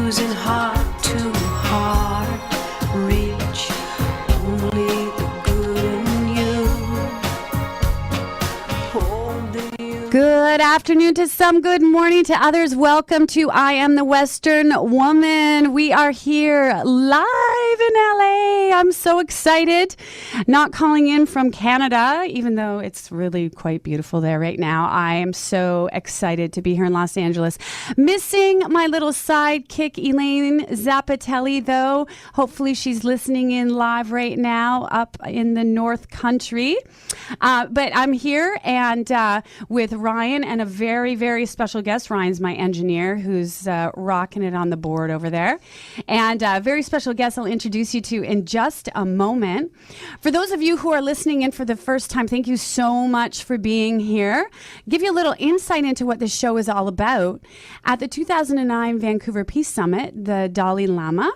using heart to heart reach. Only the good in you. Hold the you. Good afternoon to some, good morning to others. Welcome to I Am the Western Woman. We are here live in LA. I'm so excited. Not calling in from Canada, even though it's really quite beautiful there right now. I am so excited to be here in Los Angeles. Missing my little sidekick, Elaine Zappatelli, though. Hopefully she's listening in live right now up in the North Country. But I'm here and with Ryan and a very, very special guest. Ryan's my engineer who's rocking it on the board over there. And a very special guest I'll introduce you to in just a moment. For those of you who are listening in for the first time, thank you so much for being here. Give you a little insight into what this show is all about. At the 2009 Vancouver Peace Summit, the Dalai Lama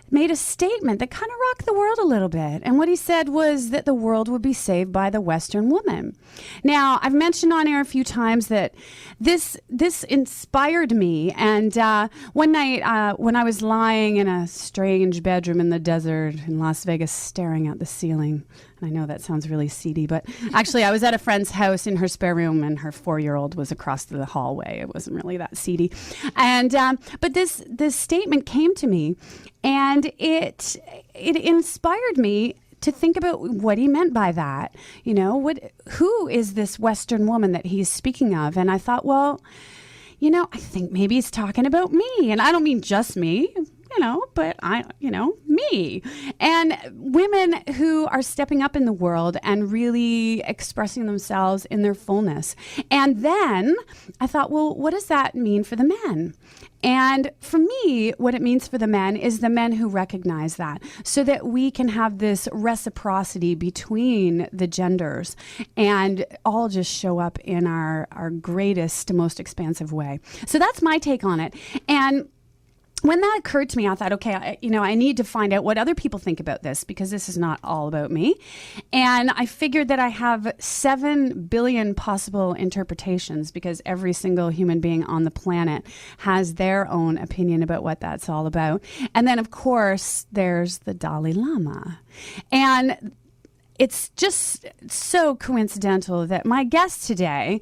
made a statement that kind of rocked the world a little bit. And what he said was that the world would be saved by the Western woman. Now, I've mentioned on air a few times that this inspired me. And one night when I was lying in a strange bedroom in the desert in Las Vegas staring at the ceiling, and I know that sounds really seedy, but actually I was at a friend's house in her spare room and her 4-year-old was across the hallway. It wasn't really that seedy. And but this statement came to me, and it inspired me to think about what he meant by that. You know, who is this Western woman that he's speaking of? And I thought, well, you know, I think maybe he's talking about me. And I don't mean just me, but me. And women who are stepping up in the world and really expressing themselves in their fullness. And then I thought, well, what does that mean for the men? And for me, what it means for the men is the men who recognize that, so that we can have this reciprocity between the genders and all just show up in our greatest, most expansive way. So that's my take on it. And when that occurred to me, I thought, okay, I need to find out what other people think about this, because this is not all about me. And I figured that I have 7 billion possible interpretations, because every single human being on the planet has their own opinion about what that's all about. And then, of course, there's the Dalai Lama. And it's just so coincidental that my guest today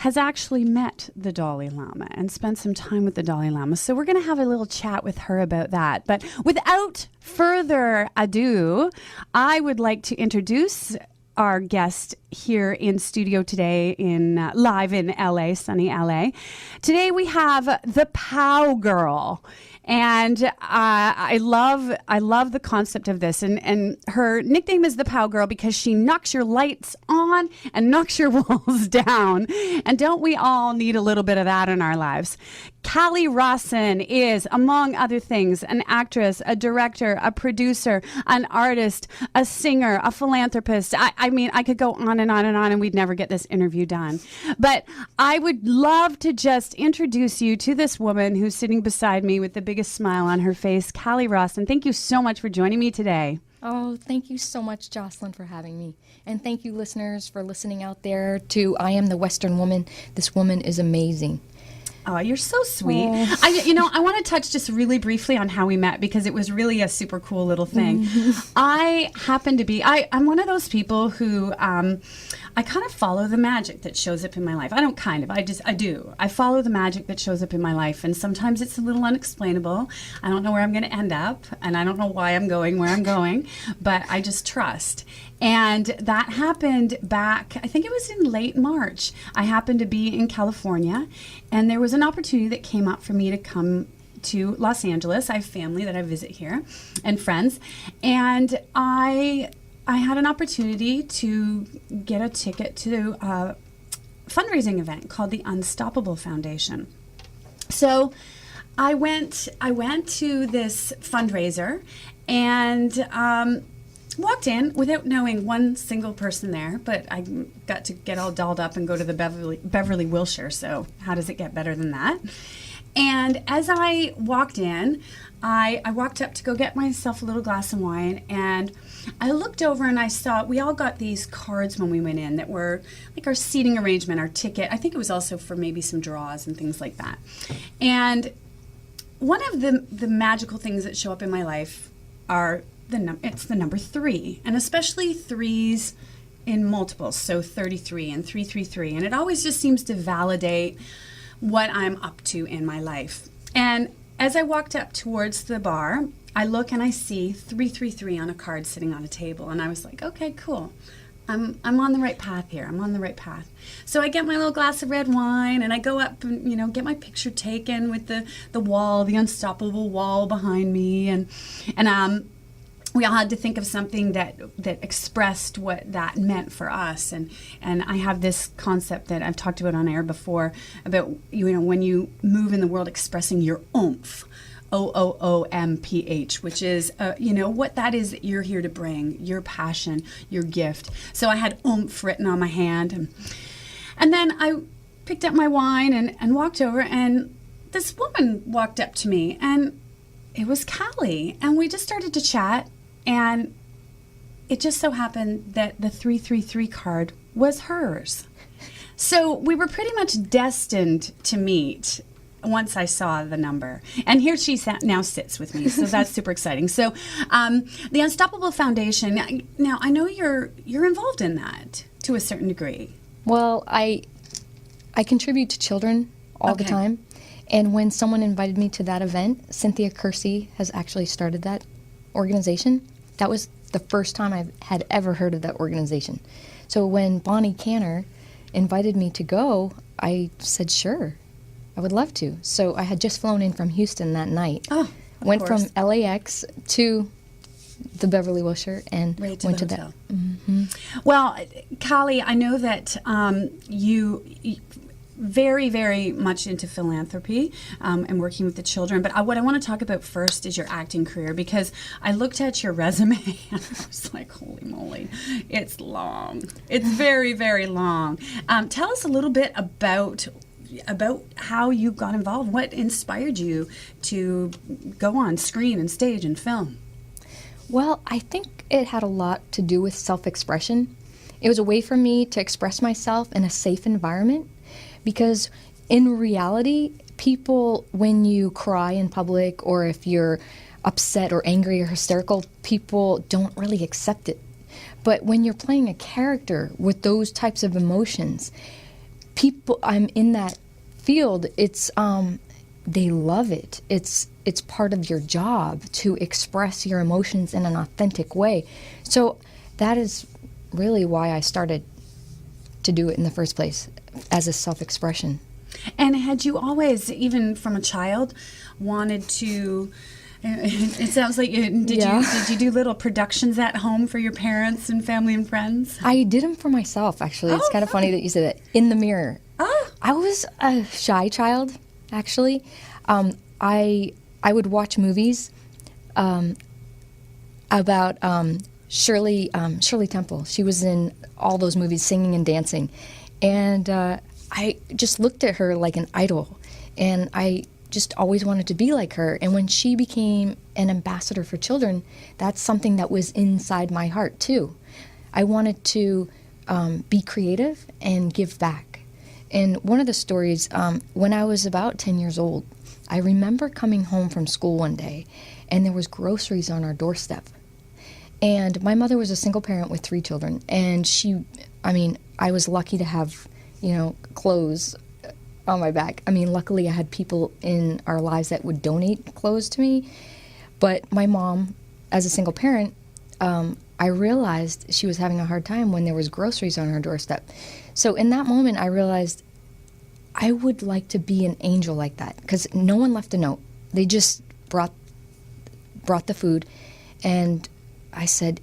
has actually met the Dalai Lama and spent some time with the Dalai Lama. So we're going to have a little chat with her about that. But without further ado, I would like to introduce our guest here in studio today live in LA, sunny LA. Today we have the Pow Girl. And I love the concept of this. And her nickname is the Pow Girl because she knocks your lights on and knocks your walls down. And don't we all need a little bit of that in our lives? Callie Rawson is, among other things, an actress, a director, a producer, an artist, a singer, a philanthropist. I mean, I could go on and on and on, and we'd never get this interview done. But I would love to just introduce you to this woman who's sitting beside me with the biggest smile on her face, Callie Rawson. Thank you so much for joining me today. Oh, thank you so much, Jocelyn, for having me. And thank you, listeners, for listening out there to I Am the Western Woman. This woman is amazing. Oh, you're so sweet. Oh. I want to touch just really briefly on how we met, because it was really a super cool little thing. Mm-hmm. I happen to be, I'm one of those people who, I kind of follow the magic that shows up in my life. I do. I follow the magic that shows up in my life. And sometimes it's a little unexplainable. I don't know where I'm going to end up. And I don't know why I'm going where I'm going. But I just trust. And that happened back, I think it was in late March. I happened to be in California. And there was an opportunity that came up for me to come to Los Angeles. I have family that I visit here and friends. And I had an opportunity to get a ticket to a fundraising event called the Unstoppable Foundation. So I went to this fundraiser and walked in without knowing one single person there, but I got to get all dolled up and go to the Beverly Wilshire, so how does it get better than that? And as I walked in, I walked up to go get myself a little glass of wine, and I looked over and I saw we all got these cards when we went in that were like our seating arrangement, our ticket. I think it was also for maybe some draws and things like that. And one of the magical things that show up in my life are it's the number 3, and especially threes in multiples, so 33 and 333, and it always just seems to validate what I'm up to in my life. And as I walked up towards the bar, I look and I see 333 on a card sitting on a table, and I was like, okay, cool. I'm on the right path here. I'm on the right path. So I get my little glass of red wine, and I go up and, get my picture taken with the wall, the unstoppable wall behind me, and we all had to think of something that expressed what that meant for us. And I have this concept that I've talked about on air before about, when you move in the world, expressing your oomph. OOMPH, which is, what that is that you're here to bring, your passion, your gift. So I had oomph written on my hand. And then I picked up my wine and walked over, and this woman walked up to me, and it was Callie. And we just started to chat, and it just so happened that the 333 card was hers. So we were pretty much destined to meet once I saw the number. And here she now sits with me, so that's super exciting. So the Unstoppable Foundation, now I know you're involved in that to a certain degree. Well, I contribute to children all the time. And when someone invited me to that event, Cynthia Kersey has actually started that organization. That was the first time I had ever heard of that organization. So when Bonnie Canner invited me to go, I said, sure, I would love to. So I had just flown in from Houston that night. Oh, went from LAX to the Beverly Wilshire and right to went the to hotel. that. Mm-hmm. Well, Callie, I know that you very, very much into philanthropy and working with the children. But what I want to talk about first is your acting career, because I looked at your resume and I was like, holy moly, it's long. It's very, very long. Tell us a little bit about how you got involved. What inspired you to go on screen and stage and film? Well, I think it had a lot to do with self-expression. It was a way for me to express myself in a safe environment, because in reality, people, when you cry in public or if you're upset or angry or hysterical, people don't really accept it. But when you're playing a character with those types of emotions, people, I'm in that field, it's they love it. It's part of your job to express your emotions in an authentic way. So that is really why I started to do it in the first place, as a self-expression. And had you always, even from a child, wanted to? It sounds like did you do little productions at home for your parents and family and friends? I did them for myself, actually. It's kind of funny that you said that. In the mirror. Oh. I was a shy child, actually. I would watch movies about Shirley Temple. She was in all those movies, singing and dancing, and I just looked at her like an idol, and I just always wanted to be like her. And when she became an ambassador for children, that's something that was inside my heart too. I wanted to be creative and give back. And one of the stories, when I was about 10 years old, I remember coming home from school one day, and there was groceries on our doorstep. And my mother was a single parent with 3 children, and I was lucky to have, clothes on my back. Luckily I had people in our lives that would donate clothes to me. But my mom, as a single parent, I realized she was having a hard time when there was groceries on her doorstep. So in that moment, I realized I would like to be an angel like that, because no one left a note. They just brought the food, and I said,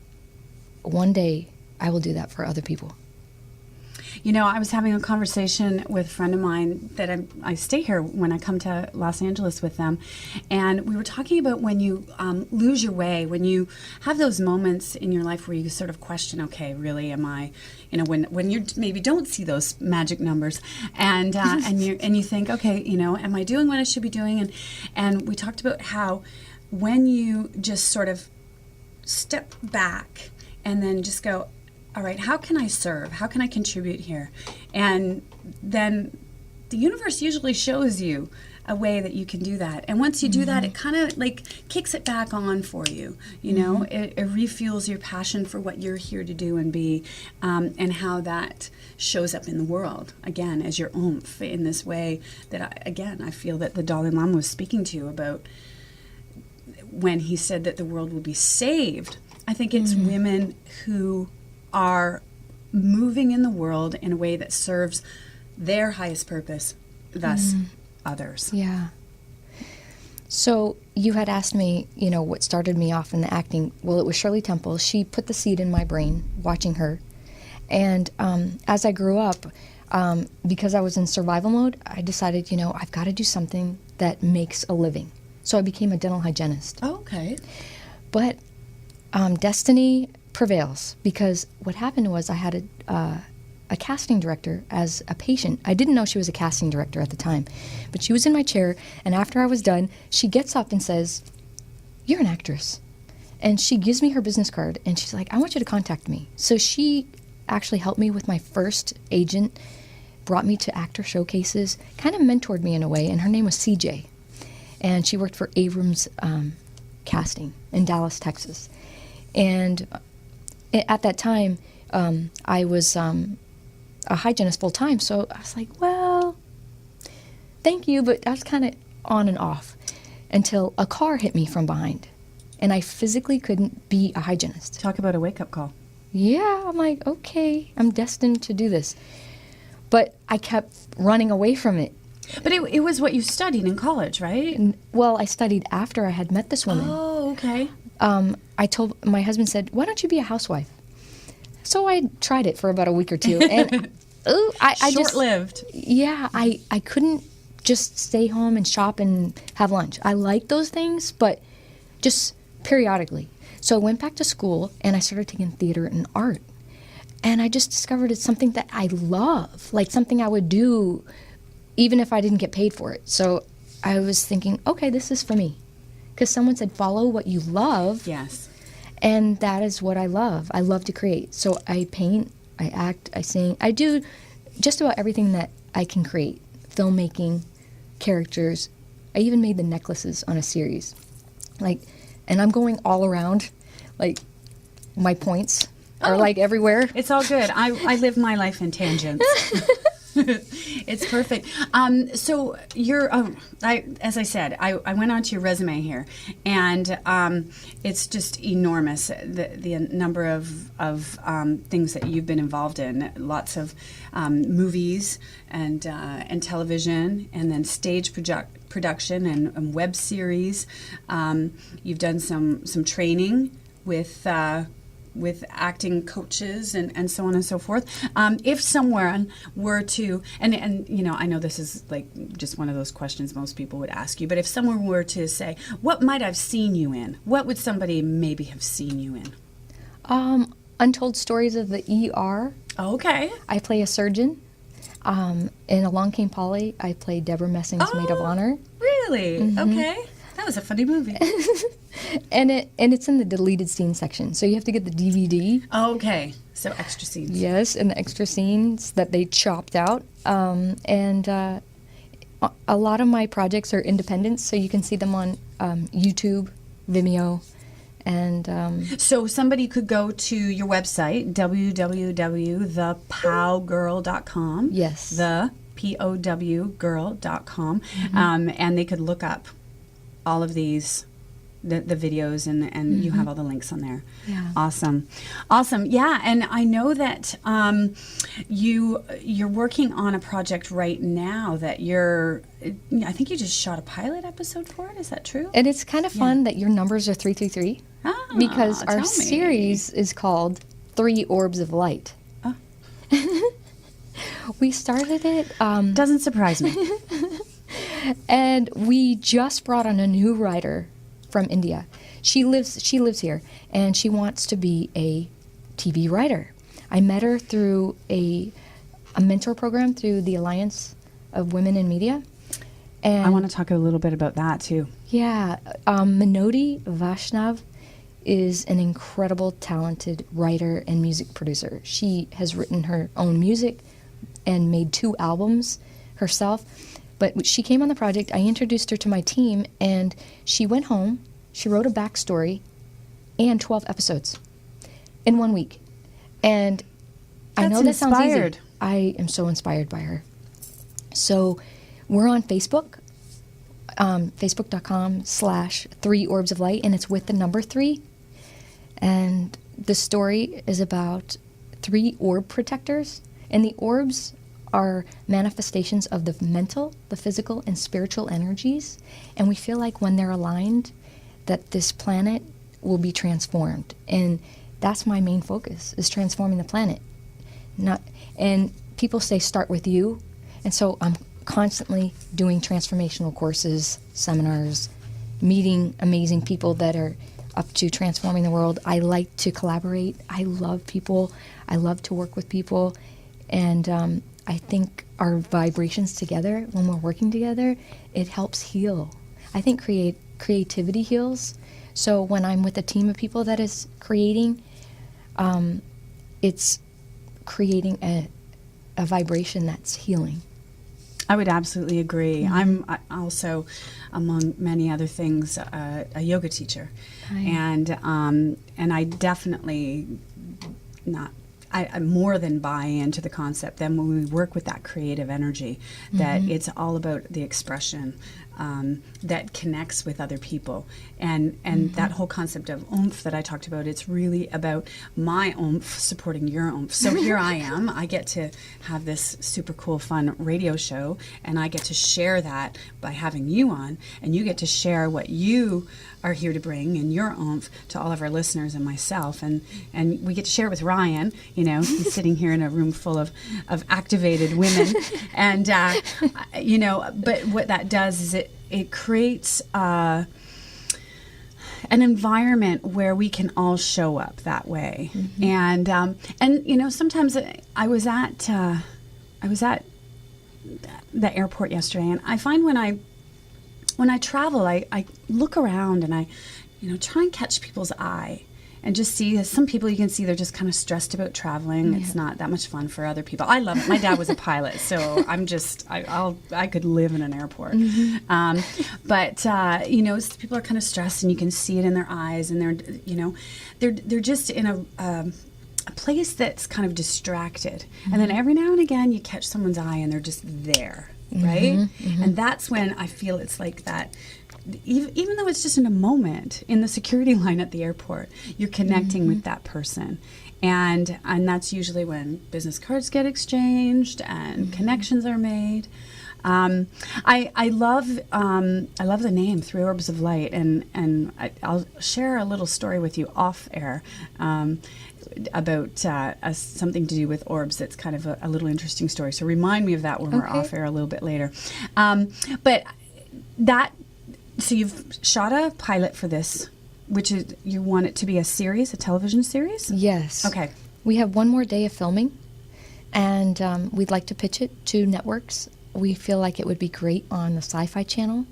one day I will do that for other people. I was having a conversation with a friend of mine that I stay here when I come to Los Angeles with them, and we were talking about when you lose your way, when you have those moments in your life where you sort of question, okay, really, am I, when you maybe don't see those magic numbers, and you think, okay, am I doing what I should be doing? And we talked about how when you just sort of step back and then just go, all right, how can I serve? How can I contribute here? And then the universe usually shows you a way that you can do that. And once you do that, it kind of like kicks it back on for you. You know, it refuels your passion for what you're here to do and be, and how that shows up in the world, again, as your oomph in this way that, I feel that the Dalai Lama was speaking to you about when he said that the world will be saved. I think it's women who are moving in the world in a way that serves their highest purpose, thus others. Yeah. So you had asked me, you know, what started me off in the acting. Well, it was Shirley Temple. She put the seed in my brain watching her. And as I grew up, because I was in survival mode, I decided, you know, I've got to do something that makes a living. So I became a dental hygienist. Oh, okay. But destiny prevails, because what happened was I had a casting director as a patient. I didn't know she was a casting director at the time, but she was in my chair, and after I was done, she gets up and says, "You're an actress." And she gives me her business card, and she's like, "I want you to contact me." So she actually helped me with my first agent, brought me to actor showcases, kind of mentored me in a way, and her name was CJ. And she worked for Abrams Casting in Dallas, Texas. And at that time, I was a hygienist full time, so I was like, well, thank you, but I was kind of on and off until a car hit me from behind, and I physically couldn't be a hygienist. Talk about a wake-up call. Yeah, I'm like, okay, I'm destined to do this. But I kept running away from it. But it was what you studied in college, right? Well, I studied after I had met this woman. Oh, okay. I told, my husband said, why don't you be a housewife? So I tried it for about a week or two, and I just short-lived. Yeah, I couldn't just stay home and shop and have lunch. I like those things, but just periodically. So I went back to school, and I started taking theater and art. And I just discovered it's something that I love, like something I would do even if I didn't get paid for it. So I was thinking, okay, this is for me. Because someone said, follow what you love. Yes. And that is what I love. I love to create. So I paint, I act, I sing. I do just about everything that I can create. Filmmaking, characters. I even made the necklaces on a series. And I'm going all around. Like, my points are like everywhere. It's all good. I live my life in tangents. It's perfect. So you're, as I said, I went onto your resume here, and it's just enormous. The number of things that you've been involved in. Lots of movies and television, and then stage production and web series. You've done some training with acting coaches and so on and so forth. If someone were to, and you know, I know this is like just one of those questions most people would ask you, but if someone were to say, what might I've seen you in? What would somebody maybe have seen you in? Untold Stories of the ER. Okay. I play a surgeon. In Along Came Polly, I play Deborah Messing's Maid of Honor. Really? Mm-hmm. Okay. That was a funny movie. And it's in the deleted scene section, so you have to get the DVD. Okay, so extra scenes. Yes, and the extra scenes that they chopped out. And a lot of my projects are independent, so you can see them on YouTube, Vimeo, and so somebody could go to your website, www.thepowgirl.com. Yes. The POWgirl.com, and they could look up all of these, the videos, and you have all the links on there. Yeah. Awesome. Yeah, and I know that you're working on a project right now that I think you just shot a pilot episode for it. Is that true? And it's kind of fun that your numbers are 333 because tell our me. series is called 3 Orbs of Light. Oh. We started it. Doesn't surprise me. And we just brought on a new writer from India. She lives here, and she wants to be a TV writer. I met her through a mentor program through the Alliance of Women in Media. And I want to talk a little bit about that too. yeah, Minoti Vaishnav is an incredible, talented writer and music producer. She has written her own music and made 2 albums herself. But she came on the project. I introduced her to my team, and she went home. She wrote a backstory and 12 episodes in 1 week. And I know that sounds inspired. easy. I am so inspired by her. So we're on Facebook, facebook.com/3 Orbs of Light, and it's with the number 3. And the story is about 3 orb protectors. And the orbs are manifestations of the mental, the physical, and spiritual energies. And we feel like when they're aligned, that this planet will be transformed. And that's my main focus, is transforming the planet. And people say start with you. And so I'm constantly doing transformational courses, seminars, meeting amazing people that are up to transforming the world. I like to collaborate. I love people. I love to work with people. And I think our vibrations together, when we're working together, it helps heal. I think creativity heals. So when I'm with a team of people that is creating, it's creating a vibration that's healing. I would absolutely agree. I'm also, among many other things, a yoga teacher, and I definitely I more than buy into the concept. Then when we work with that creative energy, that it's all about the expression that connects with other people, and that whole concept of oomph that I talked about. It's really about my oomph supporting your oomph. So here I am. I get to have this super cool, fun radio show, and I get to share that by having you on, and you get to share what you are here to bring and your oomph to all of our listeners and myself, and we get to share it with Ryan. You know, he's sitting here in a room full of activated women, and you know, but what that does is it creates an environment where we can all show up that way. And you know, sometimes I was at the airport yesterday, and I find when I travel, I look around and I, you know, try and catch people's eye and just see. Some people you can see they're just kind of stressed about traveling. It's not that much fun for other people. I love it. My dad was a pilot, so I'm just I could live in an airport. But you know, people are kind of stressed, and you can see it in their eyes, and they're just in a place that's kind of distracted. And then every now and again, you catch someone's eye, and they're just there. Right? And that's when I feel it's like that, even though it's just in a moment in the security line at the airport, you're connecting with that person. And that's usually when business cards get exchanged and connections are made. I love the name 3 Orbs of Light, and I'll share a little story with you off air about something to do with orbs. That's kind of a little interesting story. So remind me of that when we're off air a little bit later. But so you've shot a pilot for this, which is, you want it to be a series, a television series? Yes. Okay. We have one more day of filming, and we'd like to pitch it to networks. We feel like it would be great on the Sci-Fi Channel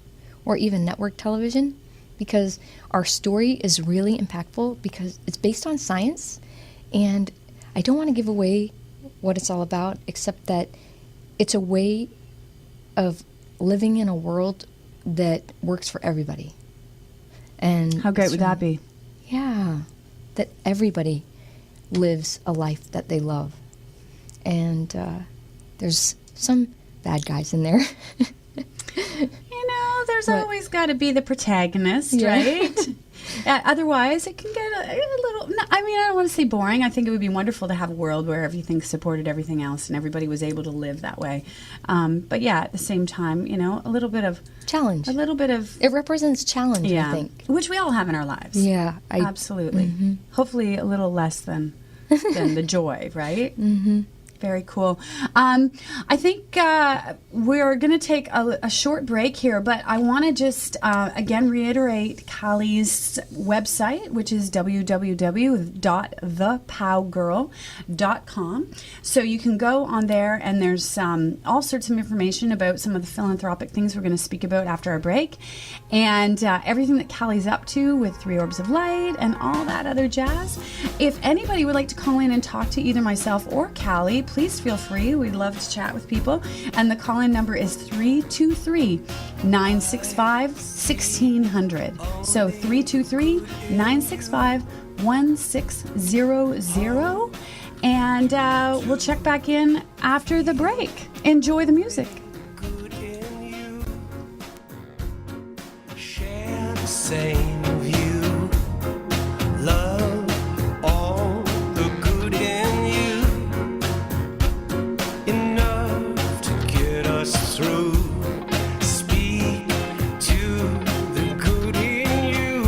or even network television, because our story is really impactful because it's based on science, and I don't want to give away what it's all about, except that it's a way of living in a world that works for everybody. And How great would that be? Yeah, that everybody lives a life that they love. And there's some bad guys in there. You know, there's always got to be the protagonist, right? Otherwise, it can get a little... No, I mean, I don't want to say boring. I think it would be wonderful to have a world where everything supported everything else and everybody was able to live that way. But yeah, at the same time, you know, a little bit of... Challenge. A little bit of... It represents challenge, Yeah, I think. which we all have in our lives. Yeah. Absolutely. Hopefully a little less than the joy, right? Very cool. I think we're going to take a short break here, but I want to just, again, reiterate Callie's website, which is www.thepowgirl.com. So you can go on there, and there's all sorts of information about some of the philanthropic things we're going to speak about after our break, and everything that Callie's up to with 3 Orbs of Light and all that other jazz. If anybody would like to call in and talk to either myself or Callie, please feel free. We'd love to chat with people. And the call-in number is 323-965-1600. So 323-965-1600. And we'll check back in after the break. Enjoy the music. Good in you, share the same view, love all the good in you, enough to get us through. Speak to the good in you.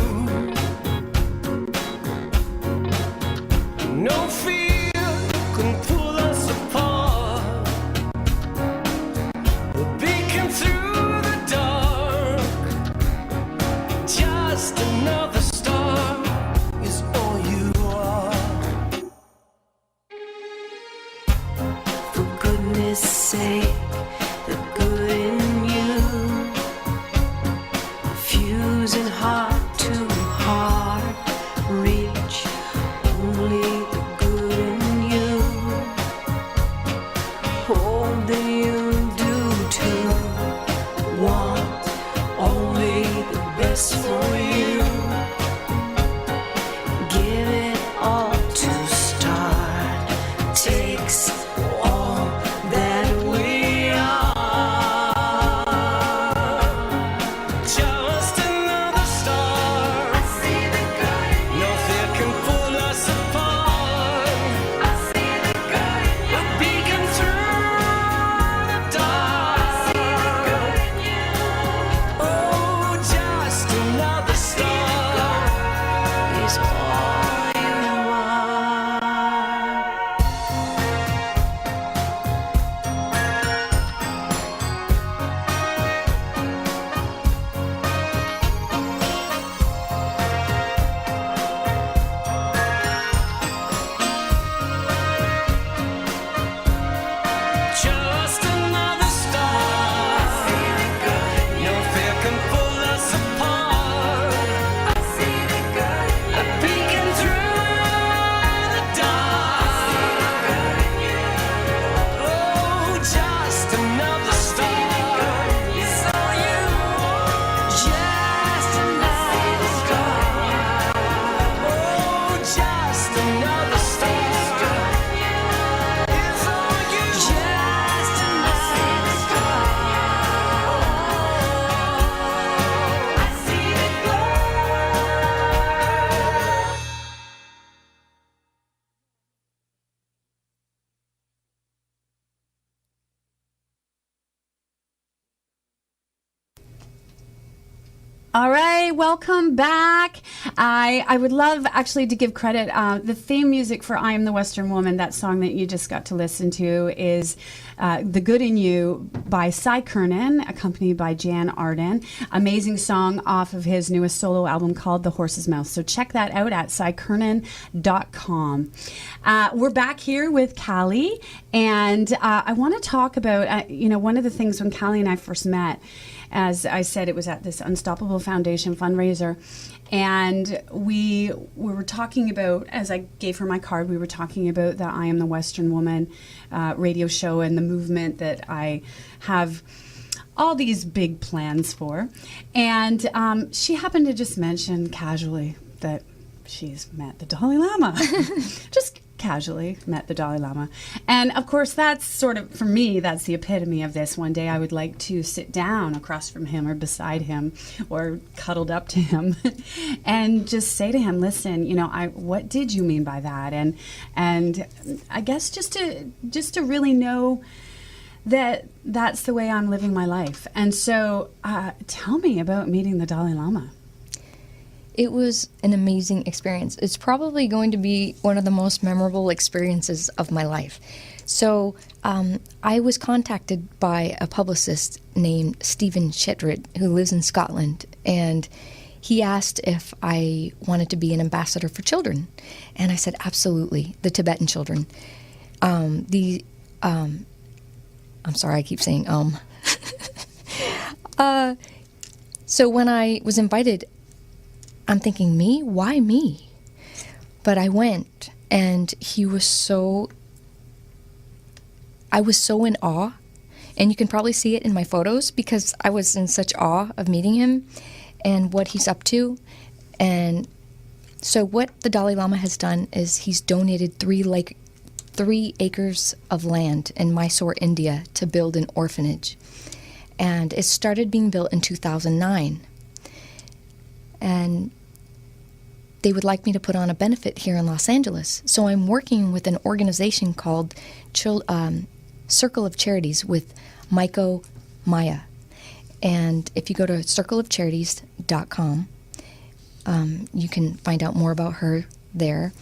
No fear can pull us apart. A beacon through the dark. Just another star is all you are. For goodness sake, the good in you, fusing heart to heart, reach only the good in you. All that you do too, want only the best for you. Give it all to start, takes all that we are. Just another star. I see the good in you. No fear can pull us apart. I see the good in you. A beacon through the dark. Oh, just another star Is all you are. Just another star. No fear can pull us apart. A beacon through the dark. Oh, just another star is all you want. Just another star. Oh, just another star. It's all you just another star. I see the glow. All right, welcome back. I would love actually to give credit. The theme music for I Am the Western Woman, that song that you just got to listen to, is The Good in You by Cy Kernan, accompanied by Jan Arden. Amazing song off of his newest solo album called The Horse's Mouth. So check that out at cykernan.com. We're back here with Callie, and I want to talk about, one of the things when Callie and I first met, as I said, it was at this Unstoppable Foundation fundraiser. And we were talking about, as I gave her my card, we were talking about the I Am the Western Woman radio show and the movement that I have all these big plans for. And she happened to just mention casually that she's met the Dalai Lama. Just casually met the Dalai Lama. And of course, that's sort of, for me, that's the epitome of this. One day I would like to sit down across from him or beside him or cuddled up to him and just say to him, listen, what did you mean by that? And I guess just to really know that that's the way I'm living my life. And so tell me about meeting the Dalai Lama. It was an amazing experience. It's probably going to be one of the most memorable experiences of my life. So I was contacted by a publicist named Stephen Shetrid, who lives in Scotland, and he asked if I wanted to be an ambassador for children. And I said, absolutely, the Tibetan children. I'm sorry, I keep saying So when I was invited, I'm thinking, me? Why me? But I went, and he was so I was so in awe, and you can probably see it in my photos because I was in such awe of meeting him and what he's up to. And so what the Dalai Lama has done is he's donated 3 acres of land in Mysore, India, to build an orphanage. And it started being built in 2009. And they would like me to put on a benefit here in Los Angeles. So I'm working with an organization called Circle of Charities with Maiko Maya. And if you go to circleofcharities.com, you can find out more about her there.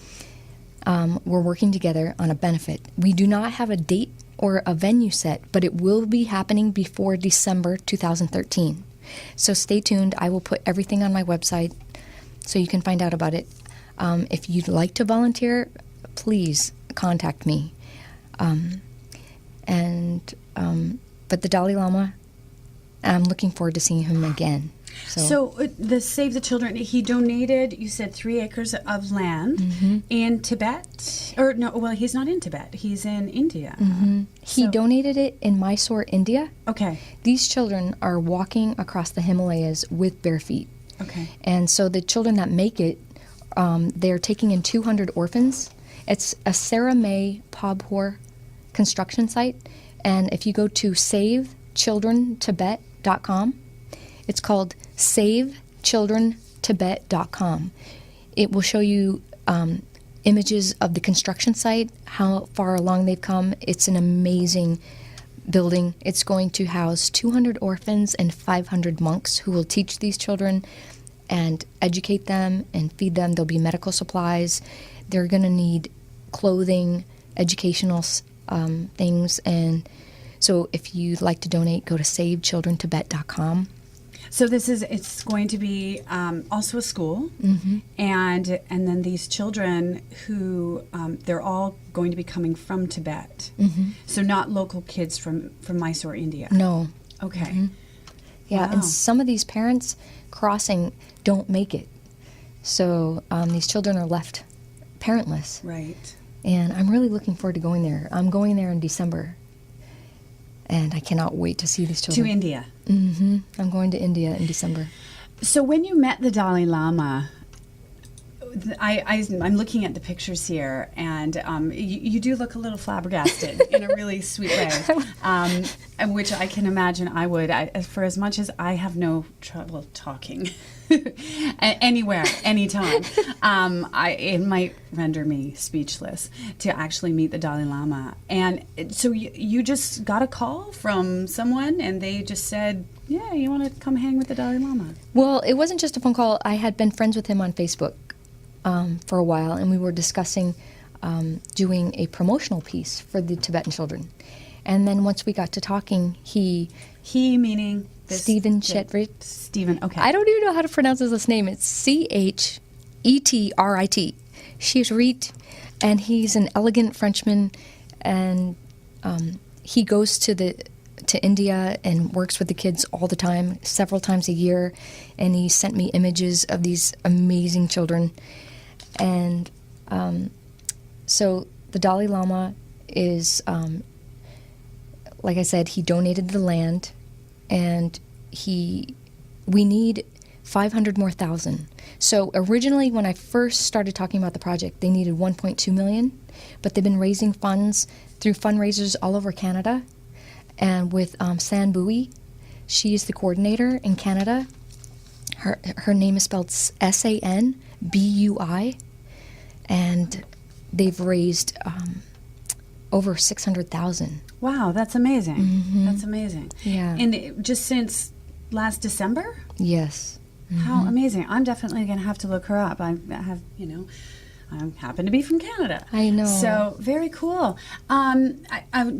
We're working together on a benefit. We do not have a date or a venue set, but it will be happening before December 2013. So stay tuned. I will put everything on my website so you can find out about it. If you'd like to volunteer, please contact me. But the Dalai Lama, I'm looking forward to seeing him again. So the Save the Children, he donated, you said 3 acres of land in Tibet? Or no, well, he's not in Tibet. He's in India. He donated it in Mysore, India. Okay. These children are walking across the Himalayas with bare feet. Okay. And so the children that make it, they're taking in 200 orphans. It's a Sarah May Pabhor construction site. And if you go to SaveChildrenTibet.com, it's called SaveChildrenTibet.com. It will show you images of the construction site, how far along they've come. It's an amazing building. It's going to house 200 orphans and 500 monks who will teach these children and educate them and feed them. There'll be medical supplies. They're going to need clothing, educational things. And so if you'd like to donate, go to SaveChildrenTibet.com. So it's going to be also a school, and then these children who they're all going to be coming from Tibet. So not local kids from Mysore, India. No. Okay. Yeah, Wow. and some of these parents crossing don't make it. So these children are left parentless. Right. And I'm really looking forward to going there. I'm going there in December. And I cannot wait to see these children. To India. I'm going to India in December. So when you met the Dalai Lama, I'm looking at the pictures here, and you do look a little flabbergasted in a really sweet way, which I can imagine I would. For as much as I have no trouble talking anywhere, anytime, it might render me speechless to actually meet the Dalai Lama. And so you just got a call from someone, and they just said, yeah, you want to come hang with the Dalai Lama? Well, it wasn't just a phone call. I had been friends with him on Facebook for a while, and we were discussing doing a promotional piece for the Tibetan children. And then once we got to talking, he meaning this, Stephen Chetrit. Stephen, okay. I don't even know how to pronounce his last name. It's Chetrit. Chetrit, and he's an elegant Frenchman, and he goes to India and works with the kids all the time, several times a year, and he sent me images of these amazing children. And so the Dalai Lama is, like I said, he donated the land, and we need 500 more thousand. So originally, when I first started talking about the project, they needed 1.2 million, but they've been raising funds through fundraisers all over Canada. And with San Bui, she is the coordinator in Canada. Her name is spelled SANBUI, and they've raised over 600,000. Wow, that's amazing. That's amazing. Yeah. And just since last December? Yes. How amazing. I'm definitely going to have to look her up. I have, I happen to be from Canada. I know. So, very cool.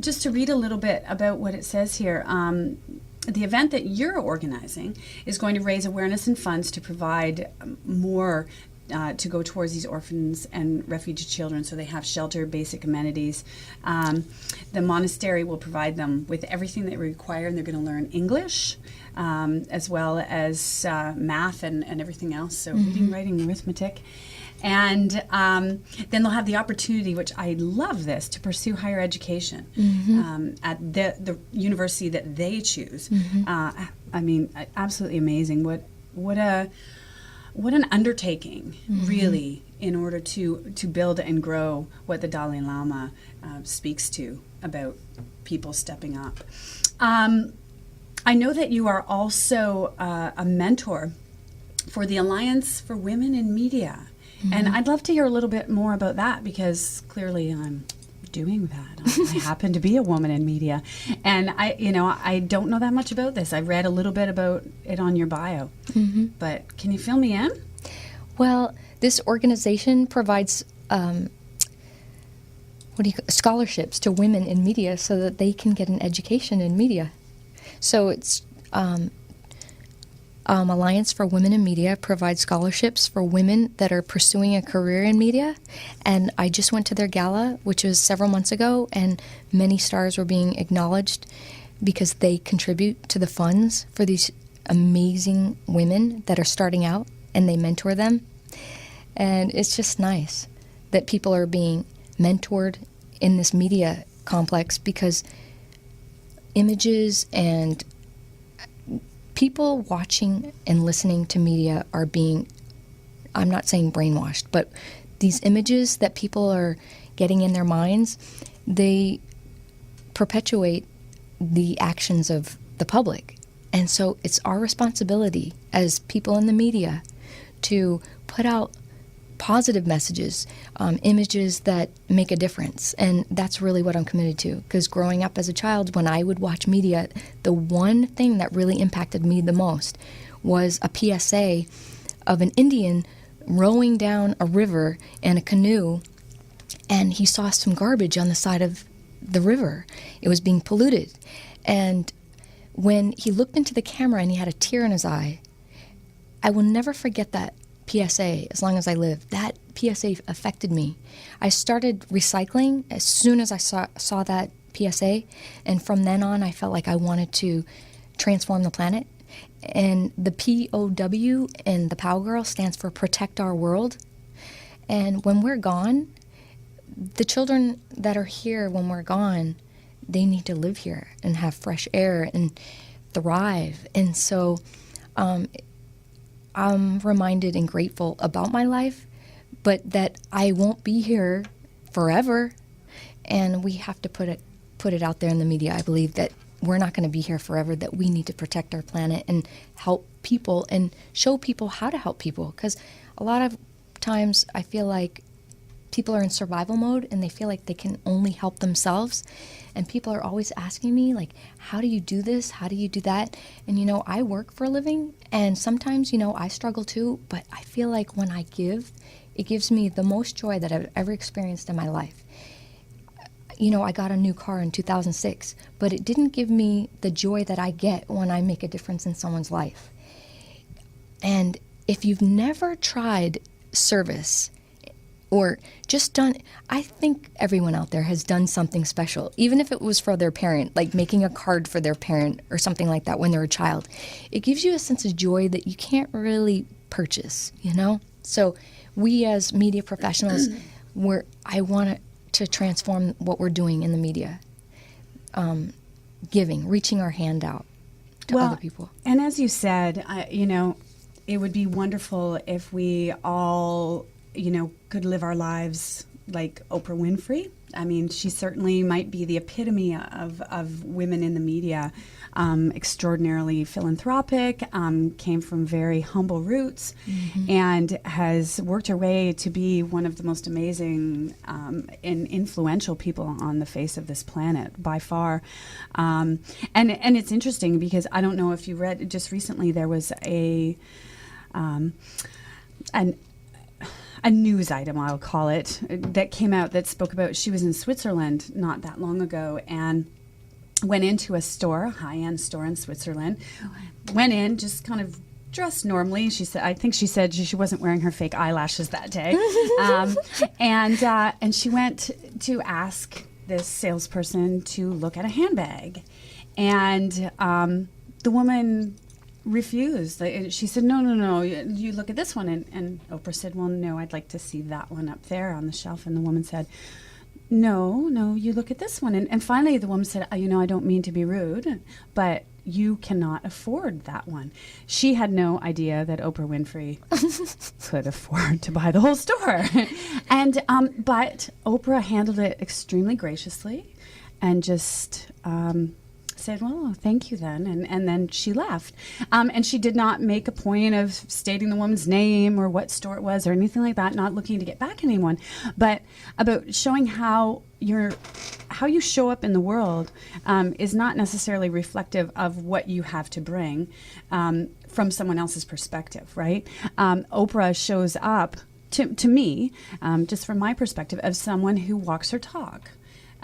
Just to read a little bit about what it says here. The event that you're organizing is going to raise awareness and funds to provide more to go towards these orphans and refugee children, so they have shelter, basic amenities. The monastery will provide them with everything they require, and they're going to learn English as well as math and everything else, so reading, writing, arithmetic. And then they'll have the opportunity, which I love this, to pursue higher education at the university that they choose. I mean, absolutely amazing. What an undertaking, really, in order to build and grow what the Dalai Lama speaks to about people stepping up. I know that you are also a mentor for the Alliance for Women in Media. And I'd love to hear a little bit more about that, because clearly I'm doing that. I happen to be a woman in media, and I don't know that much about this. I read a little bit about it on your bio, but can you fill me in? Well, this organization provides scholarships to women in media so that they can get an education in media. So it's Alliance for Women in Media provides scholarships for women that are pursuing a career in media. And I just went to their gala, which was several months ago, and many stars were being acknowledged because they contribute to the funds for these amazing women that are starting out, and they mentor them. And it's just nice that people are being mentored in this media complex, because images and people watching and listening to media are being, I'm not saying brainwashed, but these images that people are getting in their minds, they perpetuate the actions of the public. And so it's our responsibility as people in the media to put out positive messages, images that make a difference. And that's really what I'm committed to. Because growing up as a child, when I would watch media, the one thing that really impacted me the most was a PSA of an Indian rowing down a river in a canoe, and he saw some garbage on the side of the river. It was being polluted. And when he looked into the camera and he had a tear in his eye, I will never forget that PSA as long as I live. That PSA affected me. I started recycling as soon as I saw that PSA, and from then on I felt like I wanted to transform the planet. And the POW in the POW Girl stands for Protect Our World. And when we're gone, the children that are here when we're gone, they need to live here and have fresh air and thrive. And so I'm reminded and grateful about my life, but that I won't be here forever. And we have to put it out there in the media. I believe that we're not going to be here forever, that we need to protect our planet and help people and show people how to help people. Because a lot of times I feel like people are in survival mode and they feel like they can only help themselves. And people are always asking me, like, how do you do this? How do you do that? And, I work for a living, and sometimes, I struggle too, but I feel like when I give, it gives me the most joy that I've ever experienced in my life. I got a new car in 2006, but it didn't give me the joy that I get when I make a difference in someone's life. And if you've never tried service, or just done, I think everyone out there has done something special, even if it was for their parent, like making a card for their parent or something like that when they're a child. It gives you a sense of joy that you can't really purchase, So we as media professionals, I want to transform what we're doing in the media, giving, reaching our hand out to other people. And as you said, it would be wonderful if we all could live our lives like Oprah Winfrey. I mean, she certainly might be the epitome of women in the media. Extraordinarily philanthropic, came from very humble roots, and has worked her way to be one of the most amazing and influential people on the face of this planet by far. And it's interesting because I don't know if you read, just recently there was a news item, I'll call it, that came out that spoke about, she was in Switzerland not that long ago and went into a store, a high-end store in Switzerland, went in, just kind of dressed normally. She said, I think she said she wasn't wearing her fake eyelashes that day. And she went to ask this salesperson to look at a handbag. And the woman refused. She said, no, you look at this one. And Oprah said, well, no, I'd like to see that one up there on the shelf. And the woman said, no, you look at this one. And finally the woman said, I don't mean to be rude, but you cannot afford that one. She had no idea that Oprah Winfrey could afford to buy the whole store. And but Oprah handled it extremely graciously and just said, well, thank you then. And then she left. And she did not make a point of stating the woman's name or what store it was or anything like that, not looking to get back at anyone, but about showing how you show up in the world is not necessarily reflective of what you have to bring from someone else's perspective, right? Oprah shows up to me, just from my perspective, as someone who walks her talk.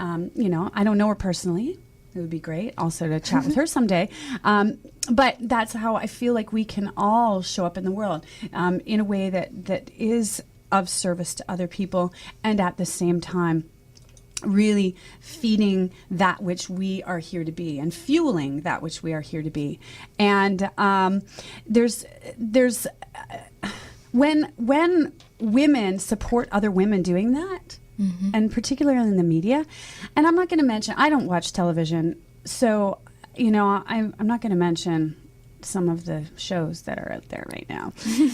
I don't know her personally. It would be great also to chat with her someday. But that's how I feel like we can all show up in the world in a way that is of service to other people, and at the same time really feeding that which we are here to be and fueling that which we are here to be. And there's when women support other women doing that, and particularly in the media, and I'm not going to mention, I don't watch television, so I'm not going to mention some of the shows that are out there right now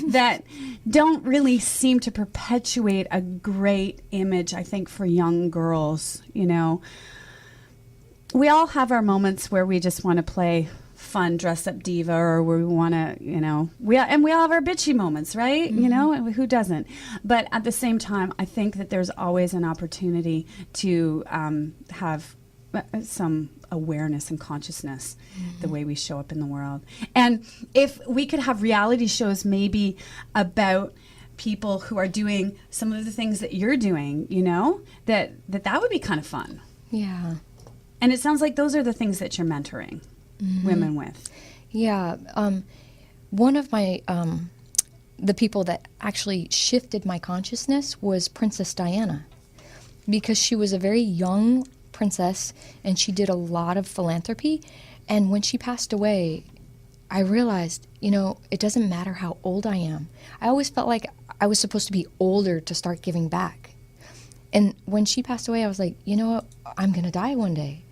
that don't really seem to perpetuate a great image, I think, for young girls. We all have our moments where we just want to play fun dress up diva, or we want to, we all have our bitchy moments, right? Who doesn't? But at the same time, I think that there's always an opportunity to have some awareness and consciousness, the way we show up in the world. And if we could have reality shows maybe about people who are doing some of the things that you're doing, that would be kind of fun. Yeah. And it sounds like those are the things that you're mentoring women with. Yeah. One of my, the people that actually shifted my consciousness was Princess Diana, because she was a very young princess and she did a lot of philanthropy. And when she passed away, I realized, it doesn't matter how old I am. I always felt like I was supposed to be older to start giving back. And when she passed away, I was like, what? I'm going to die one day.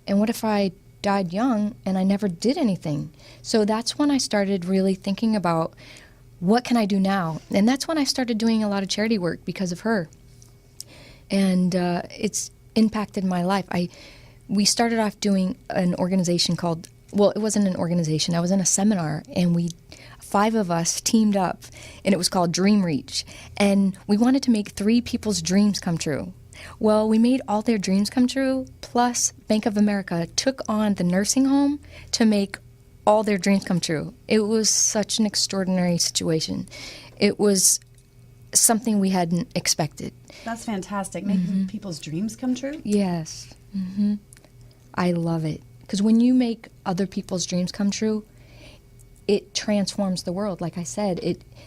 And what if I died young and I never did anything? So that's when I started really thinking about, what can I do now? And that's when I started doing a lot of charity work because of her. And it's impacted my life. We started off doing an organization called, well, it wasn't an organization. I was in a seminar, and 5 of us teamed up, and it was called Dream Reach. And we wanted to make 3 people's dreams come true. Well, we made all their dreams come true, plus Bank of America took on the nursing home to make all their dreams come true. It was such an extraordinary situation. It was something we hadn't expected. That's fantastic. Making people's dreams come true? Yes. I love it. Because when you make other people's dreams come true, it transforms the world. Like I said,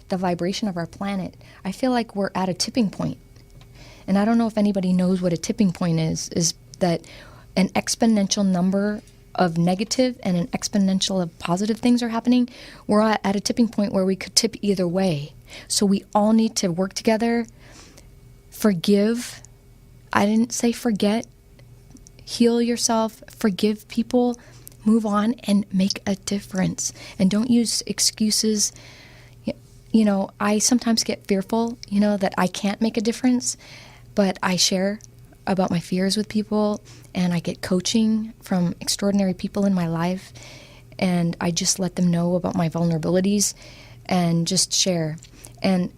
the vibration of our planet. I feel like we're at a tipping point. And I don't know if anybody knows what a tipping point is that an exponential number of negative and an exponential of positive things are happening. We're at a tipping point where we could tip either way. So we all need to work together, forgive. I didn't say forget. Heal yourself, forgive people, move on, and make a difference. And don't use excuses. I sometimes get fearful, that I can't make a difference, but I share about my fears with people, and I get coaching from extraordinary people in my life, and I just let them know about my vulnerabilities and just share. And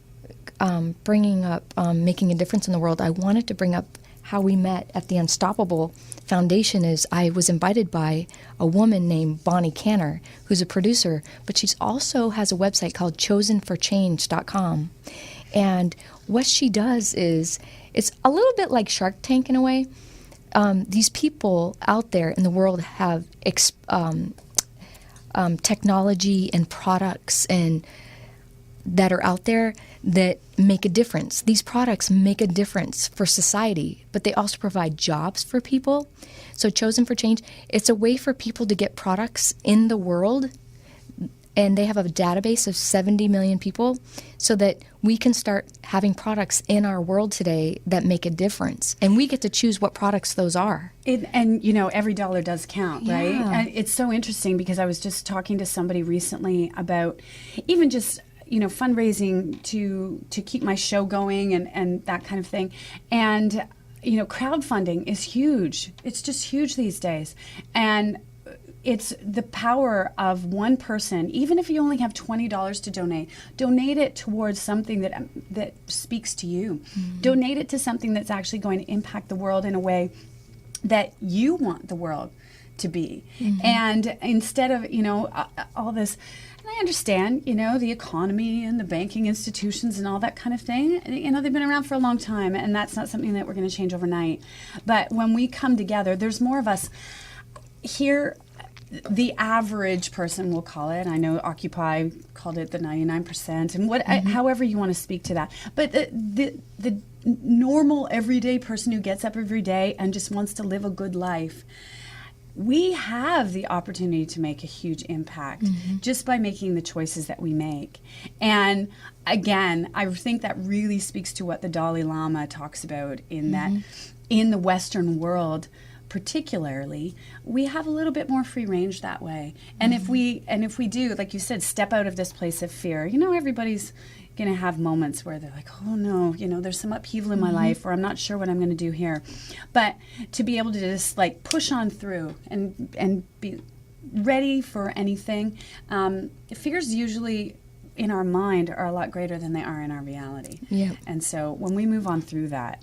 bringing up making a difference in the world, I wanted to bring up how we met at the Unstoppable Foundation. Is I was invited by a woman named Bonnie Canner, who's a producer, but she's also has a website called chosenforchange.com. And what she does is, it's a little bit like Shark Tank in a way. These people out there in the world have technology and products and that are out there that make a difference. These products make a difference for society, but they also provide jobs for people. So Chosen for Change, it's a way for people to get products in the world, and they have a database of 70 million people so that we can start having products in our world today that make a difference. And we get to choose what products those are. And you know, every dollar does count, right? Yeah. And it's so interesting because I was just talking to somebody recently about even just, you know, fundraising to keep my show going and that kind of thing. And, you know, crowdfunding is huge. It's just huge these days. And it's the power of one person, even if you only have $20 to donate it towards something that speaks to you. Donate it to something that's actually going to impact the world in a way that you want the world to be. And instead of, you know, all this, and I understand, you know, the economy and the banking institutions and all that kind of thing, you know, they've been around for a long time, and that's not something that we're going to change overnight. But when we come together, there's more of us here. The average person, will call it. I know Occupy called it the 99%, and what, however you want to speak to that. But the normal, everyday person who gets up every day and just wants to live a good life, we have the opportunity to make a huge impact just by making the choices that we make. And again, I think that really speaks to what the Dalai Lama talks about in that in the Western world, particularly, we have a little bit more free range that way. And if we do, like you said, step out of this place of fear, you know, everybody's going to have moments where they're like, oh no, you know, there's some upheaval in my life, or I'm not sure what I'm going to do here. But to be able to just like push on through and be ready for anything, fears usually in our mind are a lot greater than they are in our reality. Yeah. And so when we move on through that,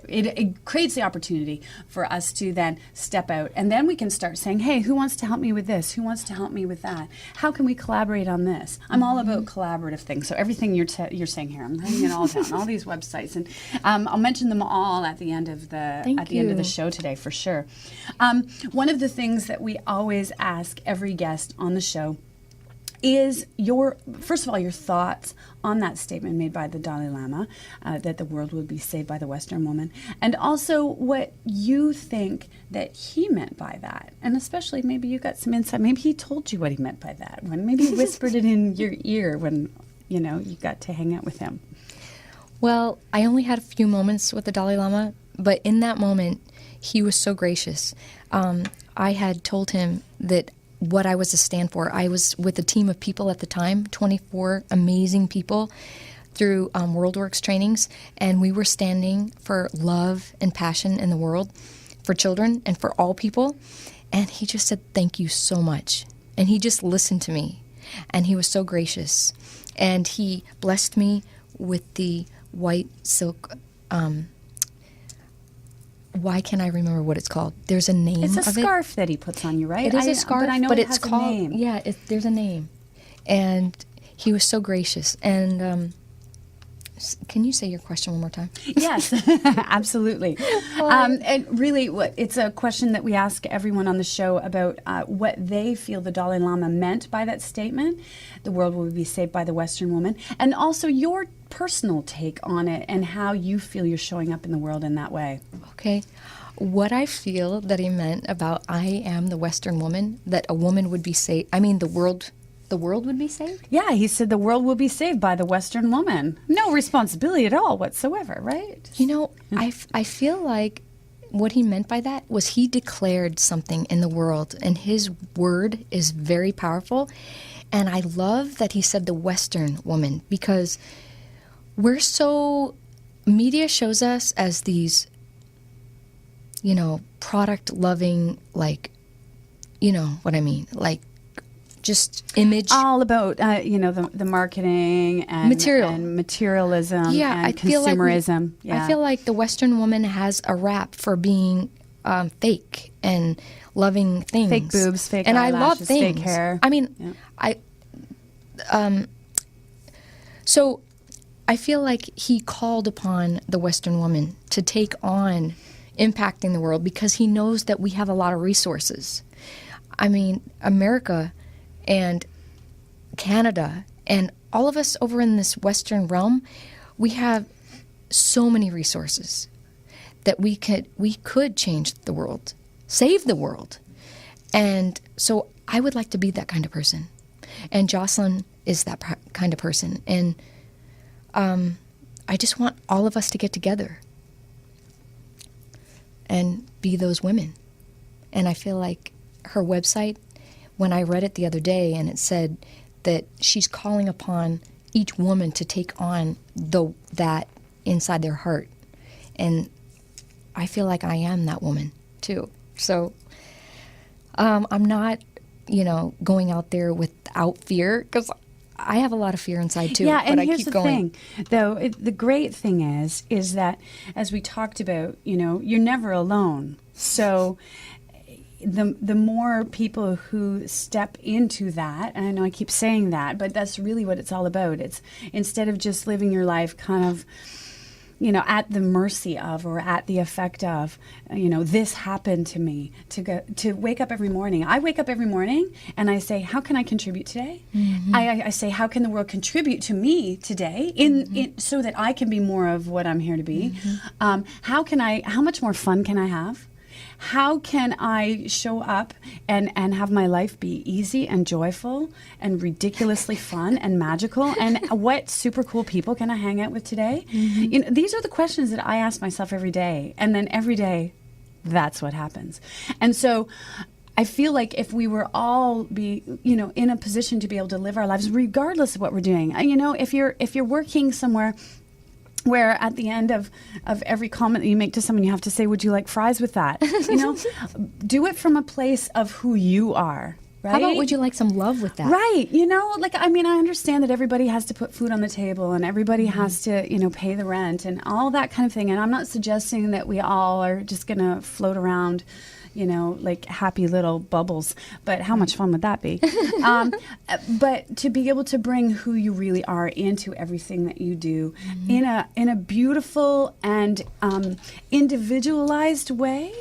it creates the opportunity for us to then step out, and then we can start saying, hey, who wants to help me with this? Who wants to help me with that? How can we collaborate on this? I'm all about collaborative things. So everything you're saying here, I'm writing it all down, all these websites, and I'll mention them all at the end of the end of the show today for sure. One of the things that we always ask every guest on the show is first of all, your thoughts on that statement made by the Dalai Lama, that the world would be saved by the Western woman, and also what you think that he meant by that. And especially maybe you got some insight. Maybe he told you what he meant by that, when maybe he whispered it in your ear when, you know, you got to hang out with him. Well, I only had a few moments with the Dalai Lama, but in that moment, he was so gracious. I had told him that what I was to stand for. I was with a team of people at the time, 24 amazing people through WorldWorks trainings, and we were standing for love and passion in the world for children and for all people. And he just said, thank you so much. And he just listened to me, and he was so gracious. And he blessed me with the white silk, why can't I remember what it's called? There's a name of it. It's a scarf that he puts on you, right? It is a scarf, but I know but it it's has called, a name. yeah, there's a name. And he was so gracious. And can you say your question one more time? Yes, absolutely. And really, it's a question that we ask everyone on the show about what they feel the Dalai Lama meant by that statement. The world will be saved by the Western woman. And also your personal take on it and how you feel you're showing up in the world in that way. Okay. What I feel that he meant about I am the Western woman, that a woman would be saved, I mean the world would be saved? Yeah, he said the world will be saved by the Western woman. No responsibility at all whatsoever, right? You know, I feel like what he meant by that was he declared something in the world, and his word is very powerful. And I love that he said the Western woman, because media shows us as these, you know, product-loving, like, you know what I mean, like, just image. All about, you know, the marketing and materialism and consumerism. I feel like the Western woman has a rap for being fake and loving things. Fake boobs, fake and eyelashes, I love things. fake hair. I mean, so I feel like he called upon the Western woman to take on impacting the world because he knows that we have a lot of resources. I mean, America and Canada, and all of us over in this Western realm, we have so many resources that we could change the world, save the world. And so I would like to be that kind of person. And Jocelyn is that kind of person. And I just want all of us to get together and be those women. And I feel like her website, when I read it the other day, and it said that she's calling upon each woman to take on that inside their heart. And I feel like I am that woman too. So I'm not, going out there without fear, because I have a lot of fear inside too. Yeah, and but here's I keep the going. thing, though. The great thing is that, as we talked about, you're never alone. So the more people who step into that, and I know I keep saying that, but that's really what it's all about. It's instead of just living your life kind of, at the mercy of or at the effect of, this happened to me, to wake up every morning. I wake up every morning and I say, how can I contribute today? Mm-hmm. I say, how can the world contribute to me today in so that I can be more of what I'm here to be? Mm-hmm. How much more fun can I have? How can I show up and have my life be easy and joyful and ridiculously fun and magical? And what super cool people can I hang out with today? Mm-hmm. These are the questions that I ask myself every day. And then every day, that's what happens. And so I feel like if we were all in a position to be able to live our lives, regardless of what we're doing, if you're working somewhere where at the end of every comment that you make to someone, you have to say, would you like fries with that? Do it from a place of who you are, right? How about would you like some love with that? Right. I understand that everybody has to put food on the table and everybody has to, pay the rent and all that kind of thing. And I'm not suggesting that we all are just going to float around, like happy little bubbles. But how much fun would that be? But to be able to bring who you really are into everything that you do in a beautiful and individualized way,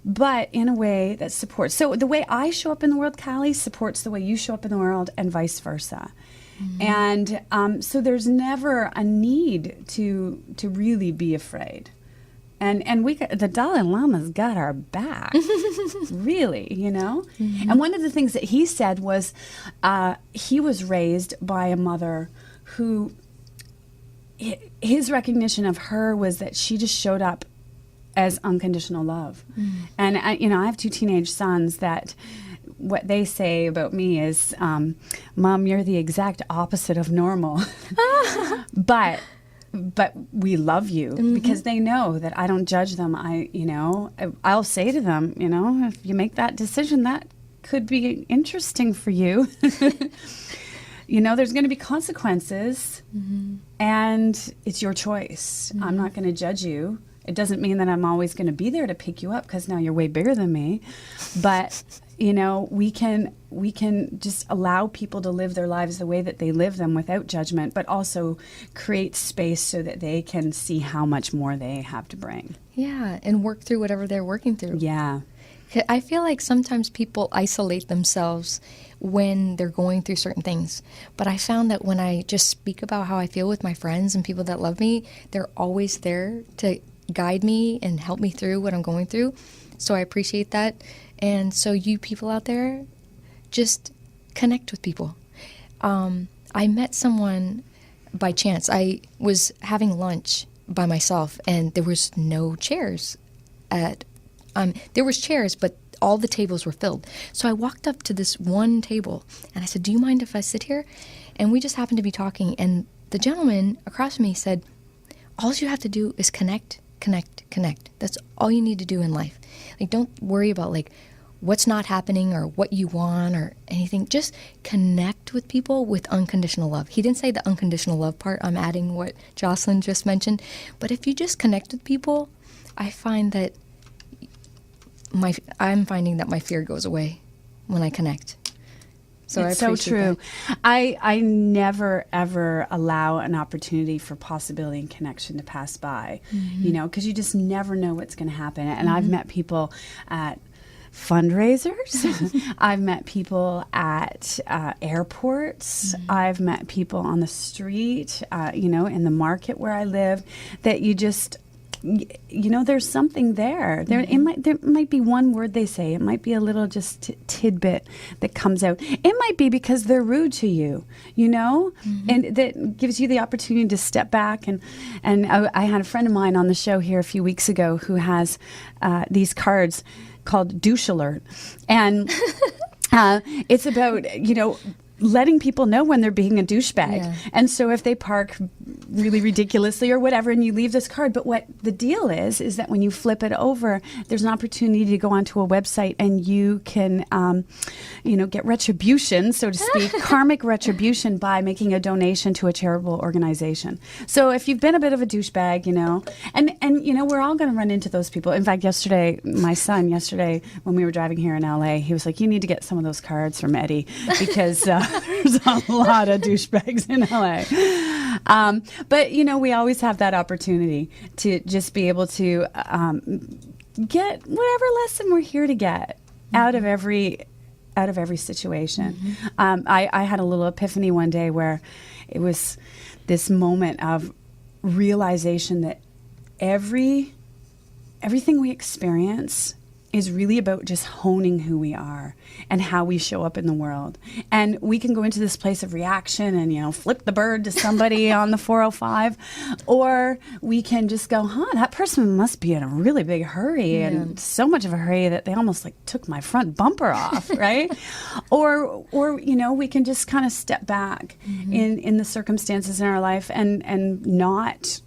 but in a way that supports. So the way I show up in the world, Callie, supports the way you show up in the world and vice versa. And so there's never a need to really be afraid. And the Dalai Lama's got our back, really, Mm-hmm. And one of the things that he said was he was raised by a mother who, his recognition of her was that she just showed up as unconditional love. Mm. And, I have 2 teenage sons that what they say about me is, Mom, you're the exact opposite of normal. But we love you because they know that I don't judge them. I'll say to them, if you make that decision, that could be interesting for you. There's going to be consequences and it's your choice. I'm not going to judge you. It doesn't mean that I'm always going to be there to pick you up because now you're way bigger than me. But, we can just allow people to live their lives the way that they live them without judgment, but also create space so that they can see how much more they have to bring. Yeah, and work through whatever they're working through. Yeah. I feel like sometimes people isolate themselves when they're going through certain things. But I found that when I just speak about how I feel with my friends and people that love me, they're always there to guide me and help me through what I'm going through. So I appreciate that. And so you people out there, just connect with people. I met someone by chance. I was having lunch by myself and there was no chairs there was chairs, but all the tables were filled. So I walked up to this one table and I said, do you mind if I sit here? And we just happened to be talking. And the gentleman across from me said, all you have to do is connect. That's all you need to do in life. Like, don't worry about what's not happening or what you want or anything. Just connect with people with unconditional love. He didn't say the unconditional love part. I'm adding what Jocelyn just mentioned. But if you just connect with people, I find that I'm finding that my fear goes away when I connect. So it's I so appreciate true. that. I never ever allow an opportunity for possibility and connection to pass by, because you just never know what's going to happen. And I've met people at fundraisers. I've met people at airports. I've met people on the street, in the market where I live, that you just, there's something there. There might be one word they say. It might be a little just tidbit that comes out. It might be because they're rude to you, and that gives you the opportunity to step back. And I had a friend of mine on the show here a few weeks ago who has these cards called Douche Alert. And it's about, letting people know when they're being a douchebag. Yeah. And so if they park really ridiculously or whatever, and you leave this card, but what the deal is that when you flip it over, there's an opportunity to go onto a website and you can, get retribution, so to speak, karmic retribution by making a donation to a charitable organization. So if you've been a bit of a douchebag, and we're all going to run into those people. In fact, my son, when we were driving here in LA, he was like, you need to get some of those cards from Eddie because there's a lot of douchebags in LA. But, we always have that opportunity to just be able to get whatever lesson we're here to get out of every situation. I had a little epiphany one day where it was this moment of realization that everything we experience is really about just honing who we are and how we show up in the world. And we can go into this place of reaction and, flip the bird to somebody on the 405, or we can just go, that person must be in a really big hurry and so much of a hurry that they almost took my front bumper off, right? or we can just kind of step back in the circumstances in our life and not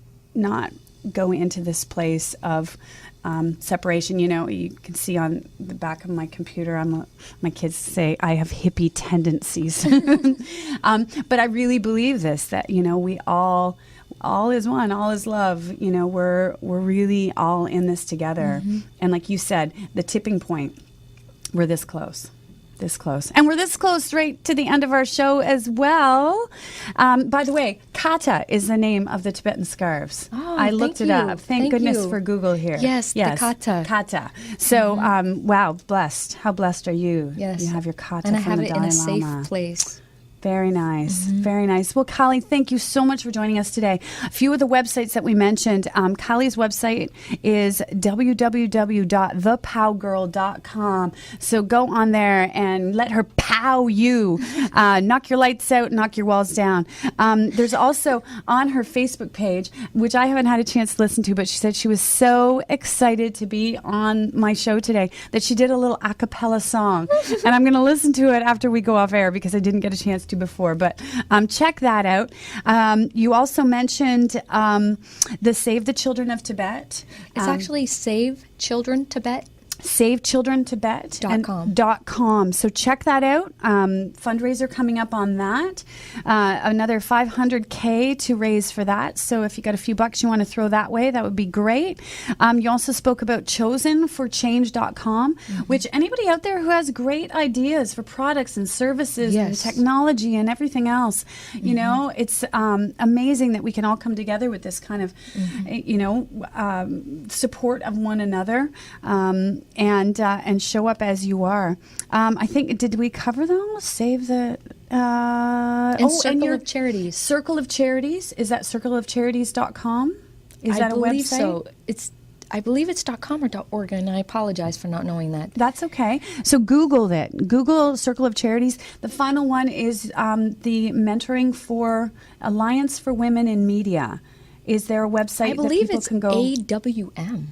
go into this place of separation. You can see on the back of my computer, my kids say I have hippie tendencies. But I really believe this, that, we all is one, all is love. We're really all in this together. And like you said, the tipping point, we're this close. And we're this close right to the end of our show as well. By the way, kata is the name of the Tibetan scarves. Oh, I looked it up. Thank goodness for Google here. Yes, the kata. Kata. So, wow, blessed. How blessed are you? Yes. You have your kata and I from have the it Dalai in a Lama. safe place. Very nice. Very nice. Well, Kali, thank you so much for joining us today. A few of the websites that we mentioned, Kali's website is www.thepowgirl.com. So go on there and let her pow you. Knock your lights out, knock your walls down. There's also on her Facebook page, which I haven't had a chance to listen to, but she said she was so excited to be on my show today that she did a little a cappella song. And I'm going to listen to it after we go off air because I didn't get a chance to before, but check that out. You also mentioned the Save the Children of Tibet. It's actually Save Children Tibet. SaveChildrenTibet.com. So check that out. Fundraiser coming up on that. Another $500K to raise for that. So if you got a few bucks you want to throw that way, that would be great. You also spoke about chosenforchange.com, which anybody out there who has great ideas for products and services and technology and everything else, it's amazing that we can all come together with this kind of, support of one another. And show up as you are. I think, did we cover them? Save the... Circle of Charities. Circle of Charities. Is that circleofcharities.com? Is that a website? I believe so. I believe it's .com or .org, and I apologize for not knowing that. That's okay. So Google it. Google Circle of Charities. The final one is the Mentoring for Alliance for Women in Media. Is there a website that people can go... I believe it's AWM.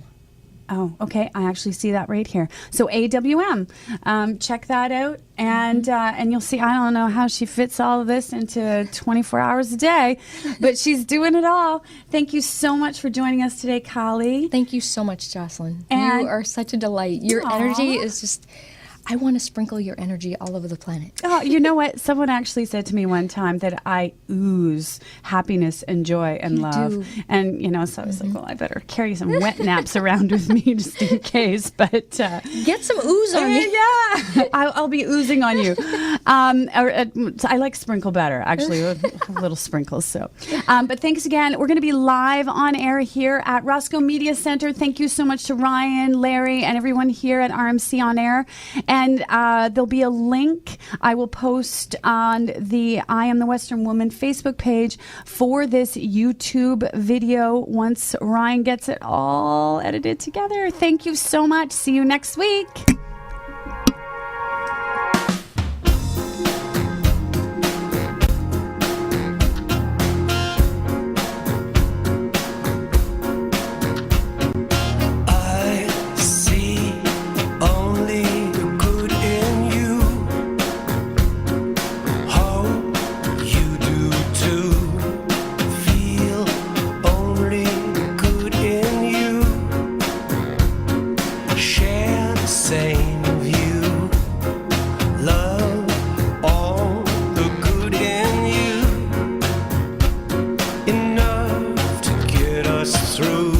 Oh, okay. I actually see that right here. So AWM, check that out, and you'll see. I don't know how she fits all of this into 24 hours a day, but she's doing it all. Thank you so much for joining us today, Kali. Thank you so much, Jocelyn. And you are such a delight. Your energy is just. I want to sprinkle your energy all over the planet. Oh, you know what? Someone actually said to me one time that I ooze happiness and joy and love. do. And, so I was like, well, I better carry some wet naps around with me just in case. But Get some ooze on me. yeah, I'll be oozing on you. I like sprinkle better, actually, with little sprinkles. So, but thanks again. We're going to be live on air here at Roscoe Media Center. Thank you so much to Ryan, Larry, and everyone here at RMC On Air. And there'll be a link I will post on the I Am the Western Woman Facebook page for this YouTube video once Ryan gets it all edited together. Thank you so much. See you next week. I see only the good in you. Hope you do too. Feel only the good in you. Share the same view. Love all the good in you. Enough to get us through.